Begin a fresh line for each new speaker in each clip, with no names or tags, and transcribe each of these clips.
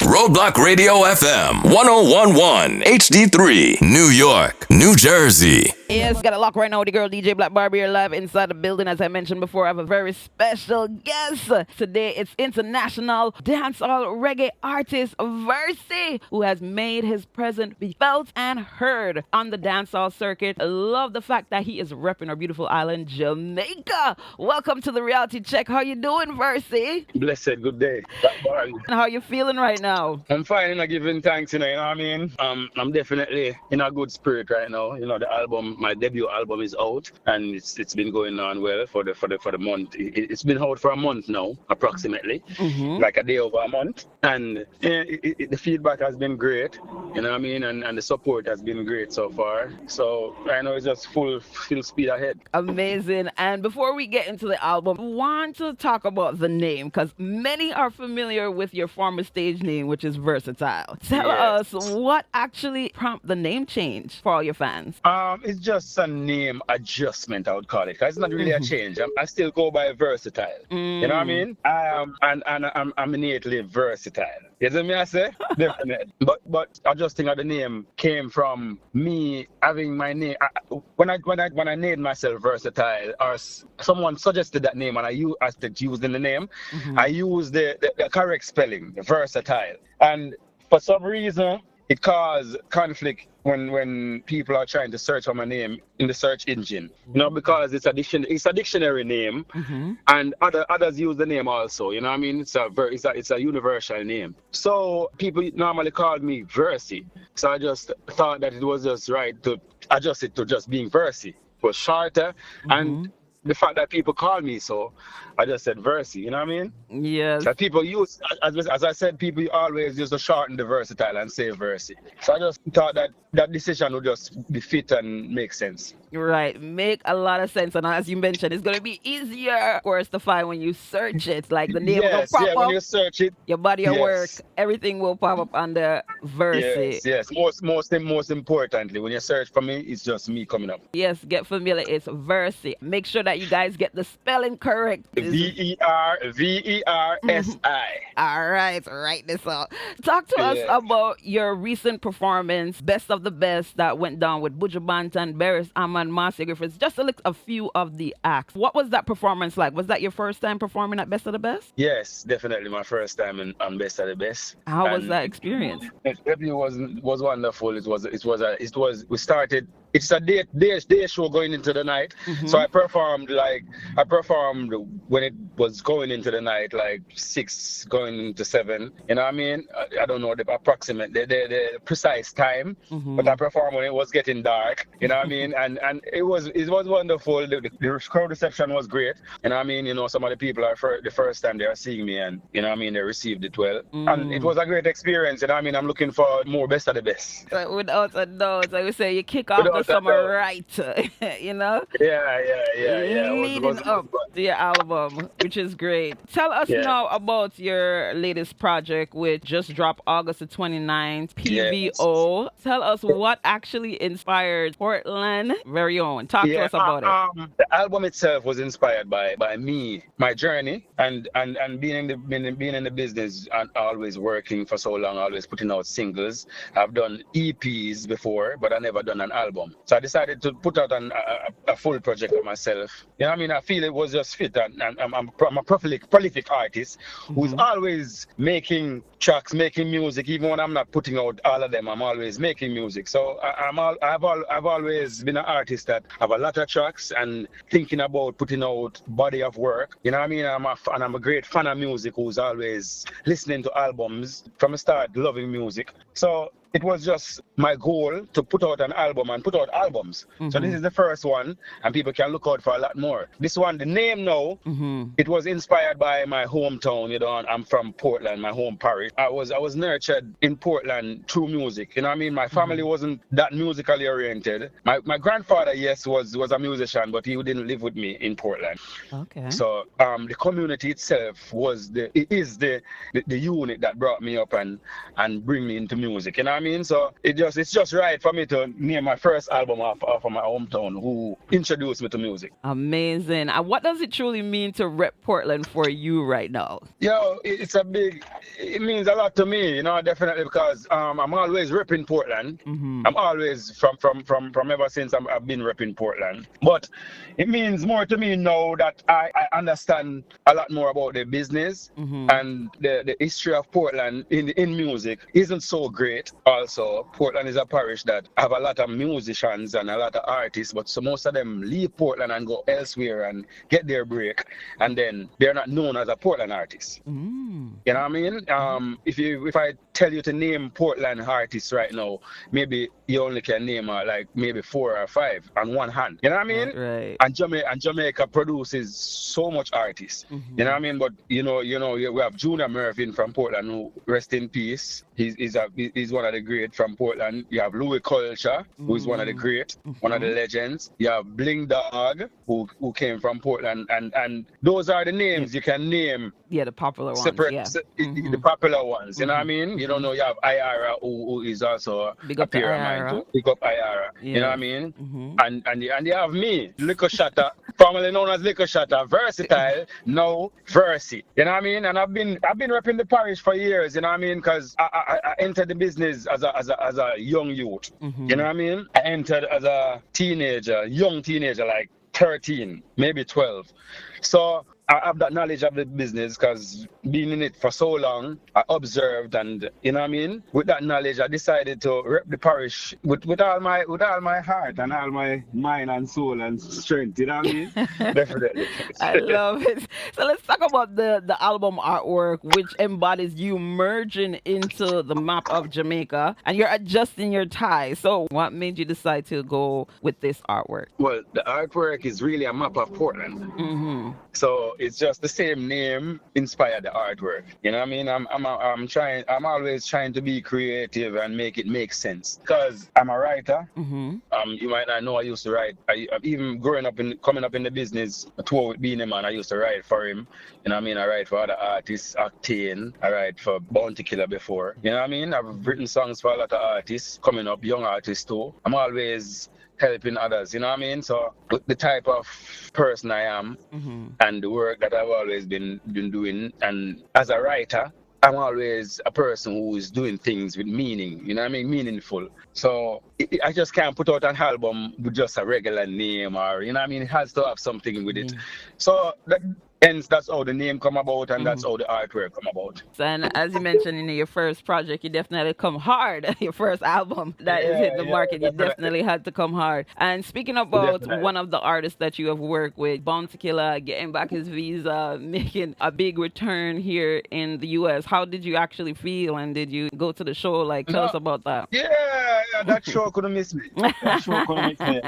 Roadblock Radio FM 1011 HD3, New York, New Jersey.
Yes, got a lock right now with the girl DJ Black Barbie here live inside the building. As I mentioned before, I have a very special guest. Today it's international dancehall reggae artist VERSI, who has made his presence be felt and heard on the dancehall circuit. I love the fact that he is repping our beautiful island, Jamaica. Welcome to the reality check. How you doing, VERSI?
Blessed, good day. Black Barbie.
How you feeling right now?
I'm fine, giving thanks, you know what I mean? I'm definitely in a good spirit right now. You know, the album, my debut album is out, and it's been going on well for the month. It's been out for a month now, approximately, like a day over a month. And the feedback has been great, you know what I mean? And the support has been great so far. So I know it's just full speed ahead.
Amazing. And before we get into the album, I want to talk about the name, because many are familiar with your former stage name, which is Versatile. Tell us what actually prompted the name change for all your fans.
It's just a name adjustment, I would call it. 'Cause it's not really a change. I still go by Versatile. You know what I mean? I'm innately versatile. You see me? I say definitely. But adjusting of the name came from me having my name. When I named myself Versatile, or someone suggested that name, and I started using the name. I used the correct spelling, Versatile, and for some reason it caused conflict when people are trying to search for my name in the search engine, you know, because it's a dictionary name, and others use the name also, you know what I mean? It's a universal name. So people normally called me VERSI, so I just thought that it was just right to adjust it to just being VERSI. It was shorter, and the fact that people call me so, I just said VERSI, you know what I mean?
Yes.
That people use, as I said, people always use to shorten the Versatile and say VERSI. So I just thought that decision would just be fit and make sense.
Right, make a lot of sense. And as you mentioned, it's going to be easier, of course, to find when you search it. Like the name will pop up,
when you search it,
your body of work, everything will pop up under VERSI.
Yes. Most importantly, when you search for me, it's just me coming up.
Yes, get familiar. It's VERSI. Make sure that you guys get the spelling correct.
VERSI.
All right, write this out. Talk to us about your recent performance, Best of the Best, that went down with Buju Banton, Beres Amman, Marcia Griffiths, just to look a few of the acts. What was that performance like? Was that your first time performing at Best of the Best?
Yes, definitely my first time on Best of the Best.
How was that experience?
It was wonderful. We started. It's a day show going into the night. So I performed when it was going into the night, like 6 going into 7. You know what I mean? I don't know the approximate, the precise time, but I performed when it was getting dark. You know what I mean? And it was wonderful. The crowd reception was great. You know what I mean? You know, some of the people are the first time they are seeing me, and you know what I mean, they received it well. And it was a great experience. You know what I mean? I'm looking for more Best of the Best.
So without a doubt, I would say you kick off the summer right, you know?
Yeah.
Leading up to your album, which is great. Tell us now about your latest project, which just dropped August the 29th, PVO. Tell us what actually inspired Portland very own. Talk to us about it.
The album itself was inspired by me, my journey, and being in the business and always working for so long, always putting out singles. I've done EPs before, but I never done an album. So I decided to put out a full project of myself. You know what I mean? I feel it was just fit, and I'm a prolific artist who's always making tracks, making music. Even when I'm not putting out all of them, I'm always making music. So I've always been an artist that have a lot of tracks and thinking about putting out body of work. You know what I mean? I'm a great fan of music who's always listening to albums from the start, loving music. So it was just my goal to put out an album and put out albums. So this is the first one, and people can look out for a lot more. This one, the name now, it was inspired by my hometown. You know, I'm from Portland, my home parish. I was nurtured in Portland through music. You know what I mean? My family wasn't that musically oriented. My grandfather, yes, was a musician, but he didn't live with me in Portland.
Okay.
So the community itself is the unit that brought me up and bring me into music. You know what I mean? mean? So it's just right for me to name my first album off of my hometown, who introduced me to music.
Amazing. And what does it truly mean to rep Portland for you right now?
Yo, it means a lot to me, definitely, because I'm always repping Portland. I'm always from ever since I've been repping Portland. But it means more to me now that I understand a lot more about the business, and the history of Portland in music isn't so great. Also, Portland is a parish that have a lot of musicians and a lot of artists, but so most of them leave Portland and go elsewhere and get their break, and then they're not known as a Portland artist. You know what I mean? If I tell you to name Portland artists right now, maybe you only can name like maybe 4 or 5 on one hand. You know what I mean?
Right.
And Jamaica produces so much artists. You know what I mean? But we have Junior Mervyn from Portland, who rest in peace. He's one of the great from Portland. You have Louis Culture, who is one of the great, one of the legends. You have Bling Dog, who came from Portland, and those are the names you can name.
Yeah, the popular ones.
The popular ones. You know what I mean? You don't know. You have Iara, who is also
Big
a
up to
peer of
Iara.
mine too. Big up Iara.
Yeah.
You know what I mean? And you have me, Liquor Shatter, formerly known as Liquor Shatter, versatile, now VERSI. You know what I mean? And I've been repping the parish for years. You know what I mean? Because I entered the business as a young youth. You know what I mean? I entered as a young teenager, like 13, maybe 12. So I have that knowledge of the business because being in it for so long, I observed, and you know what I mean? With that knowledge, I decided to rep the parish with all my heart and all my mind and soul and strength, you know what I mean? Definitely.
I love it. So let's talk about the album artwork, which embodies you merging into the map of Jamaica, and you're adjusting your tie. So what made you decide to go with this artwork?
Well, the artwork is really a map of Portland. So it's just the same name inspired the artwork. You know what I mean? I'm always trying to be creative and make it make sense. Because I'm a writer. You might not know I used to write. Even coming up in the business, a tour with BEENIE Man, I used to write for him. You know what I mean? I write for other artists, Octane. I write for Bounty Killer before. You know what I mean? I've written songs for a lot of artists coming up, young artists too. I'm always helping others, you know what I mean? So the type of person I am and the work that I've always been doing, and as a writer, I'm always a person who is doing things with meaning, you know what I mean? Meaningful. So I just can't put out an album with just a regular name, or, you know what I mean? It has to have something with it. So hence, that's how the name come about, and that's how the artwork come about.
And as you mentioned in your first project, you definitely come hard. Your first album that is hit the market, you definitely had to come hard. And speaking about one of the artists that you have worked with, Bounty Killer, getting back his visa, making a big return here in the U.S., how did you actually feel? And did you go to the show? Like, tell us about that.
Yeah, that show couldn't miss me. That show couldn't miss me.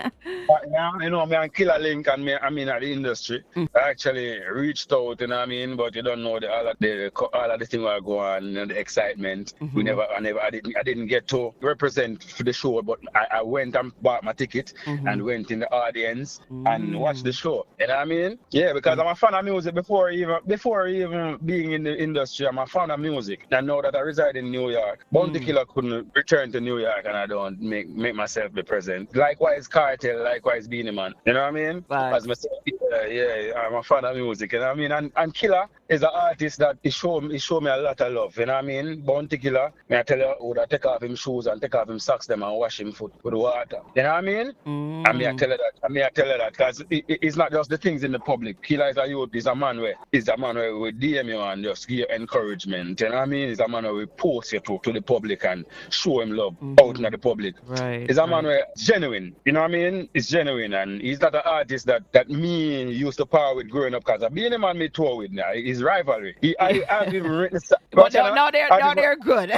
But now, you know, me and Killer Link, and I'm in the industry. I actually reached out, you know what I mean? But you don't know all of the things that go on and the excitement. I didn't get to represent for the show, but I went and bought my ticket and went in the audience and watched the show. You know what I mean? Yeah, because I'm a fan of music before even being in the industry. I'm a fan of music. And now that I reside in New York, Bounty Killer couldn't return to New York, and I don't make myself be present. Likewise Cartel, likewise BEENIE Man. You know what I mean? As myself, I'm a fan of music. You know what I mean? And Killer is an artist that he show me a lot of love. You know what I mean? Bounty Killer, may I tell you, would I take off him shoes and take off him socks them and wash him foot with water. You know what I mean? And may I tell you that, because it's not just the things in the public. Killer is a youth, he's a man where we DM you and just give you encouragement. You know what I mean? He's a man where we post you to the public and show him love out in the public.
Right.
He's a man where genuine. You know what I mean? It's genuine, and he's not an artist that me used to power with growing up, because BEENIE Man me tour with now. His rivalry. I've even written.
But now they're good.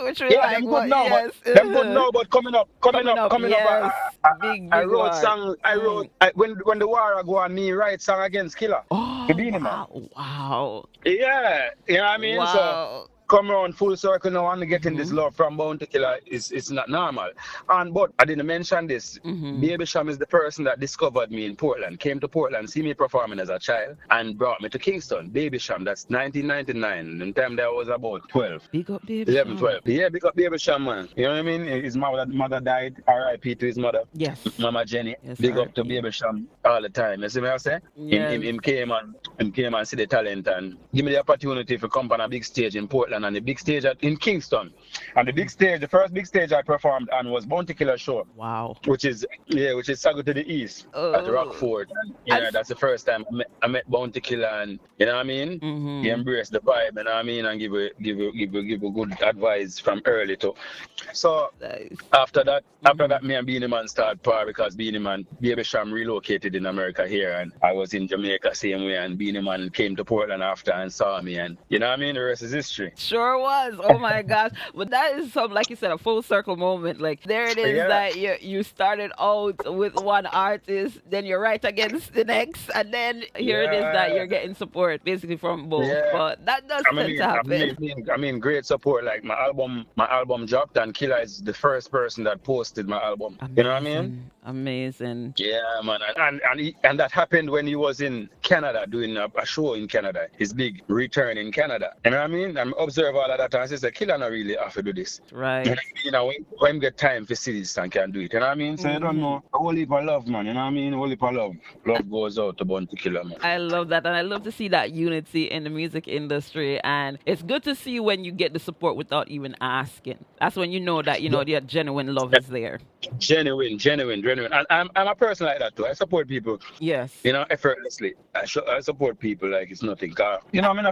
Which we like.
Them good now,
yes.
them good now, but coming up.
Yes. Big
I wrote
one.
song. When the war go on, me write song against Killer.
Oh,
BEENIE Man.
wow.
Yeah, you know what I mean?
Wow.
So come around full circle now and getting this love from Bounty Killer is not normal. But I didn't mention this. Baby Sham is the person that discovered me in Portland, came to Portland, see me performing as a child, and brought me to Kingston. Baby Sham, that's 1999. In time that I was about 12.
Big up Baby
11,
Sham.
12. Yeah, big up Baby Sham, man. You know what I mean? His mother died. R.I.P. to his mother.
Yes.
Mama Jenny.
Yes,
Big up to Baby Sham all the time. You see me I say?
Yes.
Him came and see the talent and give me the opportunity to come on a big stage in Portland and the big stage in Kingston. And the first big stage I performed on was Bounty Killer show.
Wow.
Which is Sago to the East at Rockford. And, that's the first time I met Bounty Killer, and you know what I mean? He embraced the vibe, you know what I mean, and give a good advice from early to. So after that, me and Beenie Man started par because Beenie Man, Baby Sham relocated in America here, and I was in Jamaica same way, and Beenie Man came to Portland after and saw me, and you know what I mean? The rest is history.
Sure was. Oh my gosh. But that is some, like you said, a full circle moment. Like there it is that you started out with one artist, then you're right against the next, and then here it is that you're getting support basically from both. But that does tend to happen.
I mean, great support. Like my album dropped, and Killer is the first person that posted my album.
Amazing.
You know what I mean?
Amazing.
Yeah, man. And that happened when he was in Canada doing a show in Canada. His big return in Canada. You know what I mean? I'm observe all of that, and I say, Killer not really have to do this.
Right.
You know, when get time for see this and can do it. You know what I mean? So I don't know. A whole heap of love, man. You know what I mean? A whole heap of love. Love goes out to Bounty Killer, man.
I love that, and I love to see that unity in the music industry, and it's good to see when you get the support without even asking. That's when you know that the genuine love is there.
Genuine. And I'm a person like that too. I support people.
Yes.
You know, effortlessly. I support people like it's nothing. You know, I mean,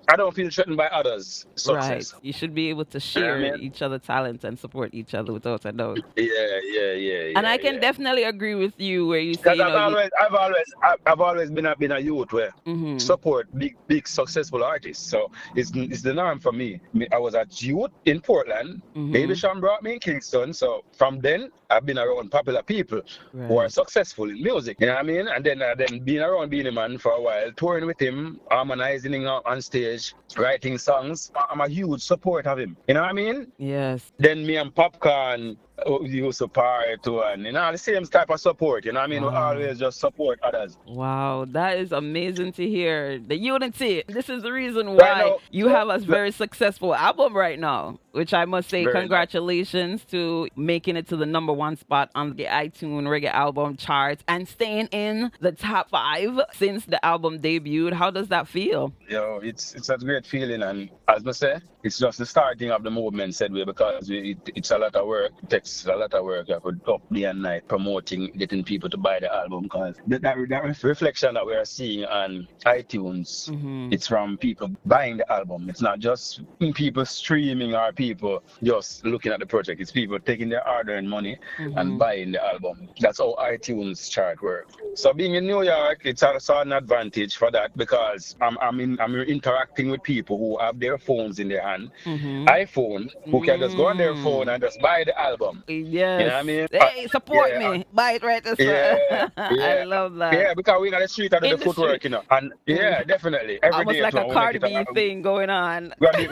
I don't feel threatened by others' success.
Right. You should be able to share each other's talents and support each other without a doubt.
Yeah.
And I can definitely agree with you where you say,
I've always been a youth where support big successful artists. So it's the norm for me. I was a youth in Portland. Baby Sham brought me in Kingston. So from then I've been around popular people who are successful in music. You know what I mean? And then being around Beenie Man for a while, touring with him, harmonizing him on stage, writing songs. I'm a huge supporter of him. You know what I mean?
Yes.
Then me and Popcorn used to party too, and the same type of support. You know what I mean? We always just support others.
Wow, that is amazing to hear. The unity. This is the reason why you have a very successful album right now, which I must say congratulations to making it to the #1 spot on the iTunes Reggae Album charts and staying in the top 5 since the album debuted. How does that feel?
Yo, it's a great feeling, and as I say, it's just the starting of the movement, said we, because it's a lot of work. It takes a lot of work. I could up day and night promoting, getting people to buy the album, because that reflection that we are seeing on iTunes, it's from people buying the album. It's not just people streaming or people just looking at the project. It's people taking their hard-earned money and buying the album. That's how iTunes chart works. So being in New York, it's also an advantage for that, because I'm interacting with people who have their phones in their hand, iPhone, who can just go on their phone and just buy the album.
Yes.
You know what I mean?
Hey, support me. Buy it right this way. I love that.
Yeah, because we're in the street and do the footwork, you know. And definitely. Every
almost
day
like a Cardi B thing going on.
We gotta do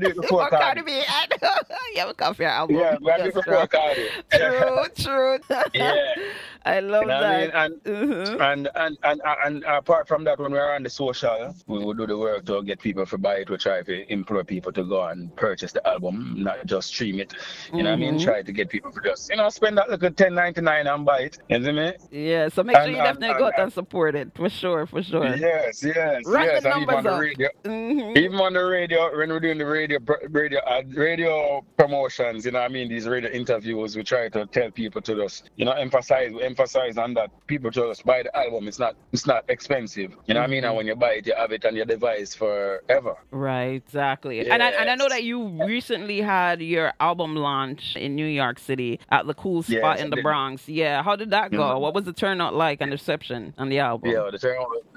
it before
Cardi B. Yeah, we come for your album.
Yeah, we gotta do it before Cardi.
True. Yeah. I love that.
I mean? And apart from that, when we're on the social, we will do the work to get people to buy it. We try to implore people to go and purchase the album, not just stream it. You know what I mean? Try to get people to just, spend that little $10.99 and buy it. You see me?
Yeah, so make sure you definitely go out and support it. For sure.
Yes.
Run the numbers
and even on the radio. Even on the radio, when we're doing the radio promotions, you know what I mean? These radio interviews, we try to tell people to just, emphasize on that. People just buy the album. It's not expensive. You know what I mean? And when you buy it, you have it on your device forever.
Right, exactly.
Yes.
And I know that you recently had your album launch in New York City at the Cool Spot in the Bronx. Yeah, how did that go? What was the turnout like and reception on the album?
Yeah, the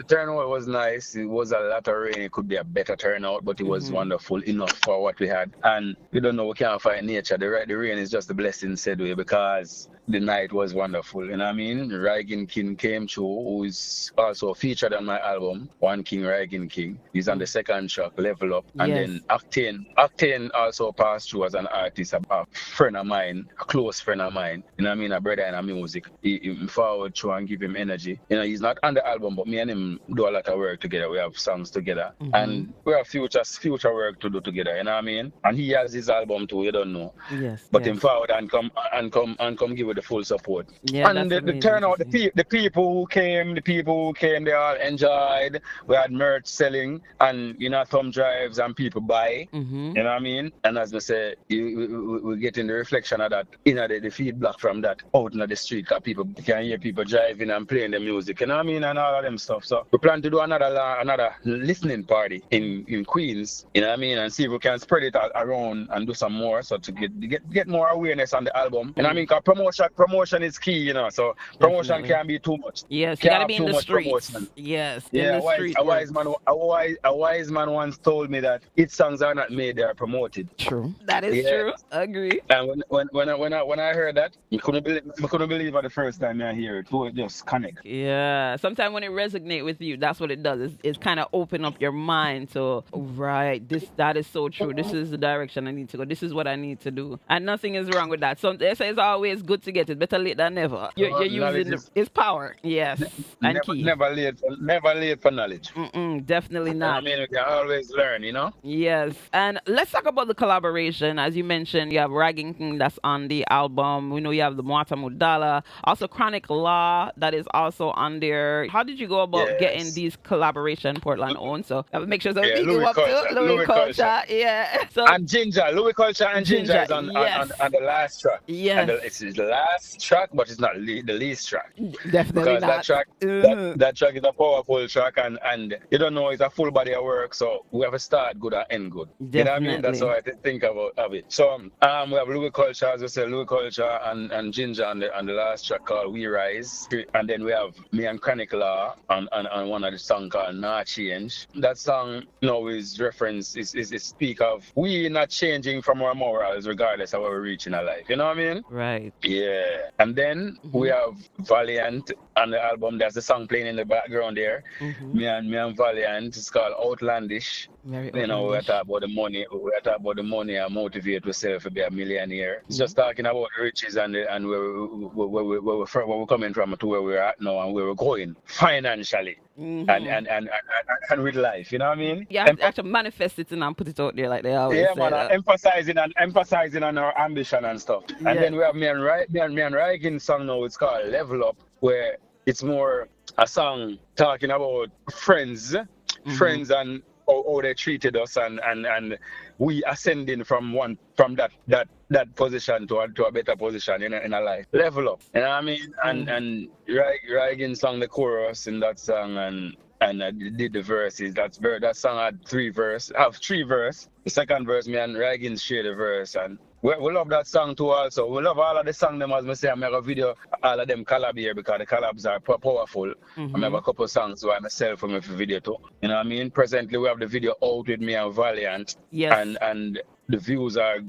turnout was nice. It was a lot of rain. It could be a better turnout, but it was wonderful enough for what we had. And we don't know, we can't fight nature. The rain is just a blessing, said we, because the night was wonderful. You know what I mean? Rygin King came through, who is also featured on my album, One King Rygin King. He's on the second track, Level Up. And
Yes.
then Octane also passed through as an artist, a friend of mine, a close friend of mine. You know what I mean? A brother in a music. He forward through and give him energy. You know, he's not on the album, but me and him do a lot of work together. We have songs together. And we have future work to do together, you know what I mean? And he has his album too, you don't know.
Yes.
But him forward and come give it the full support.
Yeah,
And
that's
the
amazing
turnout,
to see.
the people who came, they all enjoyed. We had merch selling and, you know, thumb drives and people buy. You know what I mean? And as I say, we're getting the reflection of that, you know, the feedback from that out in the street, because people can hear people driving and playing the music, you know what I mean? And all of them stuff. So we plan to do another listening party in Queens, you know what I mean? And see if we can spread it around and do some more, so to get more awareness on the album. And I mean, because promotion is key, you know, so promotion can't be too much.
Yes, you gotta be in the streets.
Promotion.
Yes,
Yeah,
in the streets.
a wise man once told me that its songs are not made, they are promoted.
True. That is true. Agree.
And when I heard that, I couldn't believe it the first time I hear it. So it just connect.
Yeah. Sometimes when it resonates with you, that's what it does. It's kind of open up your mind to, right, that is so true. This is the direction I need to go. This is what I need to do. And nothing is wrong with that. So they say it's always good to get it. Better late than never. You're using its power. Yes. And key.
Never late for knowledge.
Definitely not.
I mean, you can always learn, you know?
Yes. And let's talk about the collaboration. As you mentioned, you have Rygin King that's on the album. We know you have the Mwata Mudala. Also Chronic Law that is also on there. How did you go about getting these collaboration Portland owned? So make sure that we go up to Louis Culture. Yeah. So
and Ginger. Louis Culture and Ginger is on the last track.
Yes.
It's the last track, but it's not the least track.
Definitely
because
not.
that track is a powerful track, and you don't know, it's a full body of work, so we have a start good and end good.
Definitely.
You know what I mean? That's how I think of it. So we have Louis Culture, as I said, Louis Culture and Ginger on the last track called We Rise, and then we have me and Chronic Law on one of the song called Not Change. That song is reference is speak of we not changing from our morals regardless of where we reach in our life. You know what I mean?
Right.
Yeah. And then we have Valiant on the album. That's the song playing in the background there. Me and Valiant. It's called Outlandish.
Very
you know, we talk about the money. We talk about the money and motivate ourselves to be a millionaire. It's just talking about the riches and where we're coming from to where we're at now and where we're going financially. And with life, you know what I mean?
Yeah, actually manifest it and put it out there like they always say.
Yeah, man, emphasizing on our ambition and stuff. Yeah. And then we have me and Rygin song now. It's called Level Up, where it's more a song talking about friends and how they treated us and we ascending from that position to a better position in a life. Level up. You know what I mean? And Rygin sang the chorus in that song and I did the verses. That song had three verses. The second verse, me and Rygin share the verse, and we love that song too also. We love all of the songs them, as I say. I make a video, all of them collab here because the collabs are powerful. I have a couple songs where I myself for my video too. You know what I mean? Presently we have the video out with me and Valiant.
Yes.
And the views are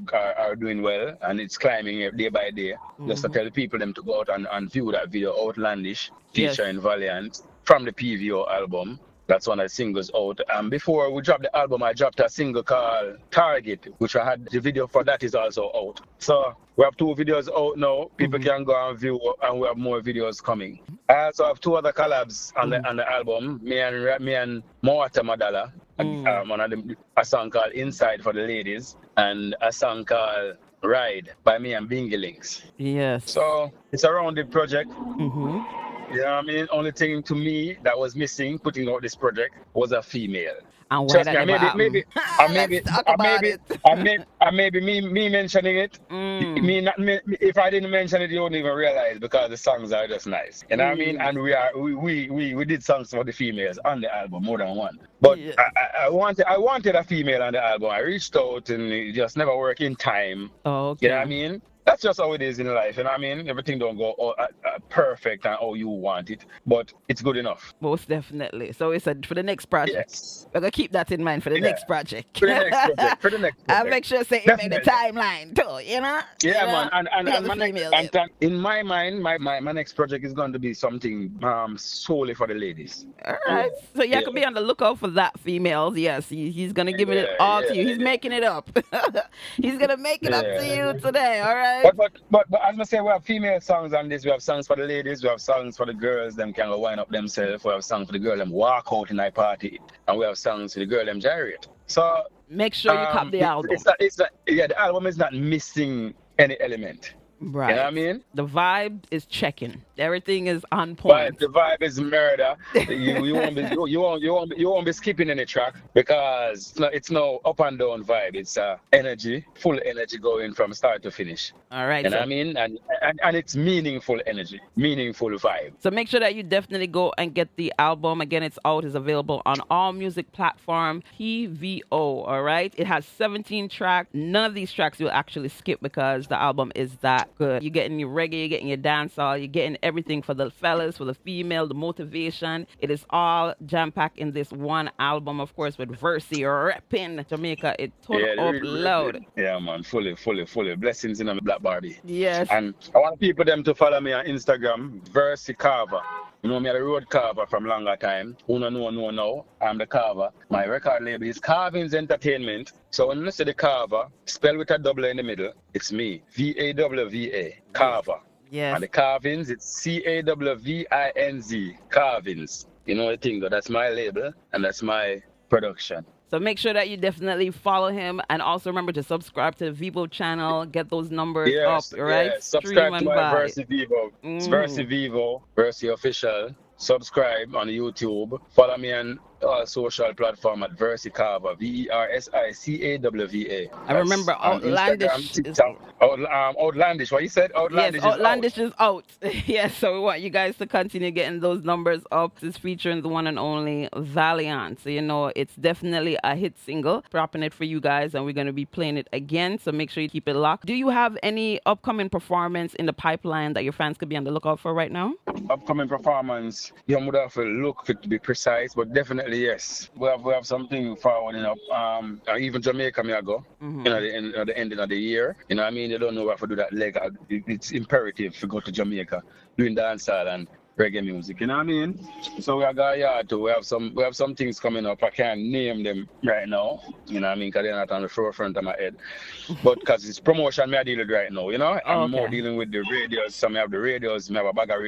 doing well and it's climbing day by day. Just to tell people them to go out and view that video, Outlandish, featuring Valiant, from the PVO album. That's one of the singles out. And before we dropped the album, I dropped a single called Target, which I had the video for that is also out. So we have 2 videos out now. People can go and view, and we have more videos coming. I also have 2 other collabs on the album. Me and Mwata Madala, a song called Inside for the ladies, and a song called Ride by me and Bingy Links.
Yes.
So it's a rounded project. You know what I mean? Only thing to me that was missing putting out this project was a female.
And why that
maybe me mentioning it. If I didn't mention it, you wouldn't even realize because the songs are just nice. You know what I mean? And we did songs for the females on the album, more than one. But I wanted a female on the album. I reached out and it just never worked in time.
Oh, okay.
You know what I mean? That's just how it is in life, you know what I mean? Everything don't go perfect and how you want it, but it's good enough.
Most definitely. So we said for the next project, we're going to keep that in mind for the next project.
For the next project.
I'll make sure say it made the timeline too, you know?
Yeah, man. And in my mind, my next project is going to be something solely for the ladies.
All right. So you can be on the lookout for that, females. Yes, he's going to give it all to you. He's making it up. He's going to make it up to you today, all right?
But as I say, we have female songs on this. We have songs for the ladies. We have songs for the girls. Them can go wind up themselves. We have songs for the girl them walk out in our party. And we have songs for the girl them gyrate. So
make sure you cop the album.
The album is not missing any element.
Right.
You know what I mean?
The vibe is checking. Everything is on point.
The vibe is murder. you won't be skipping any track because it's no up and down vibe. It's energy, full energy going from start to finish.
All right.
You know what I mean? And it's meaningful energy, meaningful vibe.
So make sure that you definitely go and get the album. Again, it's out. It's available on all music platform. PVO. All right. It has 17 tracks. None of these tracks you'll actually skip because the album is that good. You're getting your reggae, you're getting your dancehall, you're getting everything for the fellas, for the female, the motivation. It is all jam-packed in this one album, of course, with VERSI repping Jamaica. It turn up loud.
Yeah, man, fully. Blessings in a Black Barbie.
Yes.
And I want people them to follow me on Instagram, VERSI Carver. You know me, the road carver from longer time. Who don't know now, I'm the carver. My record label is Carvings Entertainment. So when you say the carver, spell with a double in the middle, it's me. VAWVA, carver.
Yes.
And the carvings, it's CAWVINZ, carvings. You know the thing, though, that's my label and that's my production.
So make sure that you definitely follow him, and also remember to subscribe to the Vivo channel. Get those numbers up, right?
Yes. Subscribe to my VERSI Vivo. It's VERSI Vivo, VERSI Official. Subscribe on YouTube. Follow me on social platform at VERSI Carver, VERSICAWVA.
I remember Outlandish.
Outlandish. What you said? Outlandish.
Yes, Outlandish is out. Yes, so we want you guys to continue getting those numbers up. It's featuring the one and only Valiant. So, you know, it's definitely a hit single. Dropping it for you guys, and we're going to be playing it again. So make sure you keep it locked. Do you have any upcoming performance in the pipeline that your fans could be on the lookout for right now?
Upcoming performance, you would have to look to be precise, but definitely yes. We have something forwarding up. Even Jamaica may go. The ending of the year. You know what I mean? They don't know what to do that leg. It's imperative to go to Jamaica doing dancehall and reggae music, you know what I mean? So we are going to we have some things coming up. I can't name them right now, you know what I mean, because they're not on the forefront of my head. But because it's promotion I deal with right now, you know? I'm more dealing with the radios. So I have the radios, I have a bag of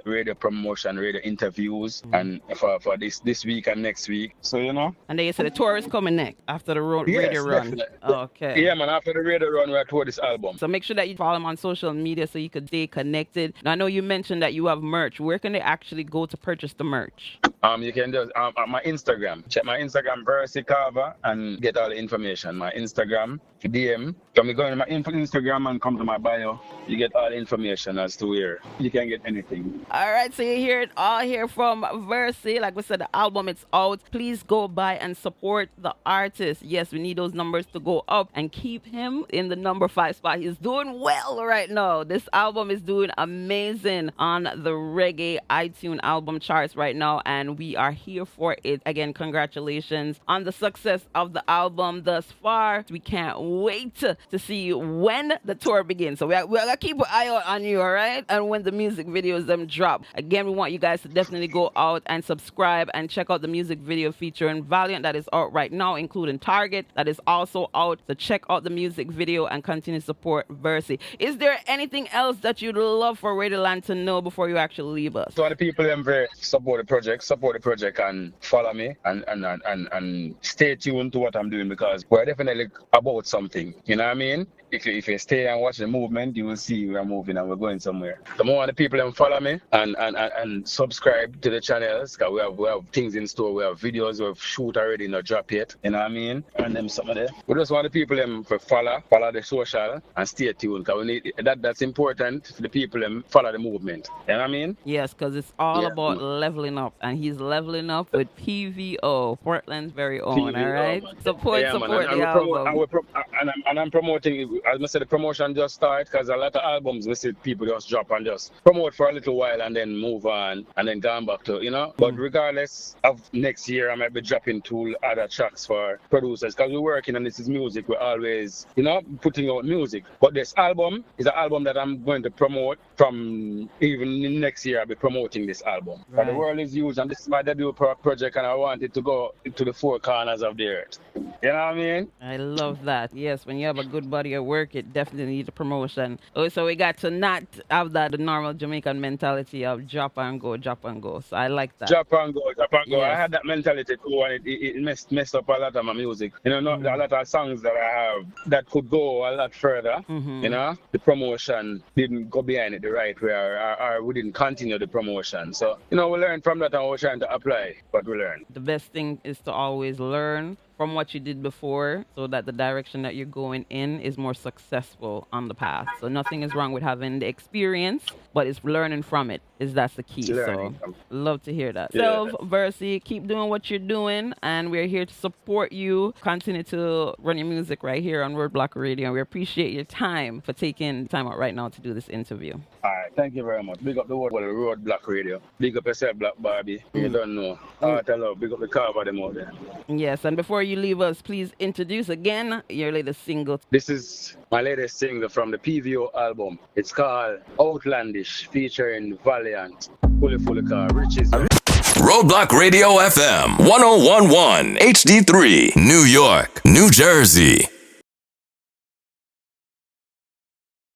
radio promotion, radio interviews, and for this week and next week. So, you know?
And then you said the tour is coming next after the radio run.
Definitely.
Okay.
Yeah, man, after the radio run, we're toward this album.
So make sure that you follow him on social media so you could stay connected. Now, I know you mentioned that you have merch. Where can they actually go to purchase the merch?
You can just on my Instagram. Check my Instagram, VERSI Carver, and get all the information. My Instagram, DM. Can we go in my Instagram and come to my bio? You get all the information as to where you can get anything.
All right, so you hear it all here from VERSI. Like we said, the album it's out. Please go by and support the artist. Yes, we need those numbers to go up and keep him in the number 5 spot. He's doing well right now. This album is doing amazing on the reggae iTunes album charts right now, and we are here for it. Again, congratulations on the success of the album thus far. We can't wait to see when the tour begins. So we're gonna keep an eye out on you, all right? And when the music videos them drop. Again, we want you guys to definitely go out and subscribe and check out the music video featuring Valiant that is out right now, including Target that is also out. So check out the music video and continue to support VERSI. Is there anything else that you'd love for Radioland to know before you actually leave us?
So the people them very support the project and follow me and stay tuned to what I'm doing, because we're definitely about something. You know what I mean? If you stay and watch the movement, you will see we're moving and we're going somewhere. The more the people them follow me and subscribe to the channels, because we have things in store, we have videos we've shoot already, not drop yet. You know what I mean? And them some of them. We just want the people them to follow the social and stay tuned, because we need that's important for the people them follow the movement. You know what I mean?
Yes. Yes, because it's all
Yeah,
about leveling up, and he's leveling up with PVO, Portland's very own. All
PVO,
right,
man.
support,
Yeah, man. And,
support the
and we promote,
album.
and I'm promoting. As I said, the promotion just started because a lot of albums we see people just drop and just promote for a little while and then move on and then going back to, you know. But regardless of next year, I might be dropping 2 other tracks for producers because we're working and this is music. We're always, you know, putting out music. But this album is an album that I'm going to promote from even next year. I'll be promoting this album.
Right.
The world is huge and this is my debut project and I want it to go to the 4 corners of the earth. You know what I mean?
I love that. Yes, when you have a good body of work, it definitely needs a promotion. Oh, so we got to not have that the normal Jamaican mentality of drop and go, drop and go. So I like that.
Drop and go, drop and go.
Yes.
I had that mentality too, and it messed up a lot of my music. You know, not a lot of songs that I have that could go a lot further. You know, the promotion didn't go behind it the right way, or we didn't continue the promotion. So, you know, we learned from that and we're trying to apply what we learned.
The best thing is to always learn from what you did before so that the direction that you're going in is more successful on the path. So nothing is wrong with having the experience, but it's learning from it that's the key. So love to hear that.
Yeah.
So VERSI, keep doing what you're doing and we're here to support you. Continue to run your music right here on Roadblock Radio. And we appreciate your time for taking time out right now to do this interview.
All right, thank you very much. Big up the world for the Roadblock Radio. Big up yourself, Black Barbie. You don't know. I love. Big up the cover them out there.
Yes, and before you leave us, please introduce again your latest single.
This is my latest single from the PVO album. It's called Outlandish, featuring Valiant, Fully Car, Riches.
Roadblock Radio FM 1011 HD3, New York, New Jersey.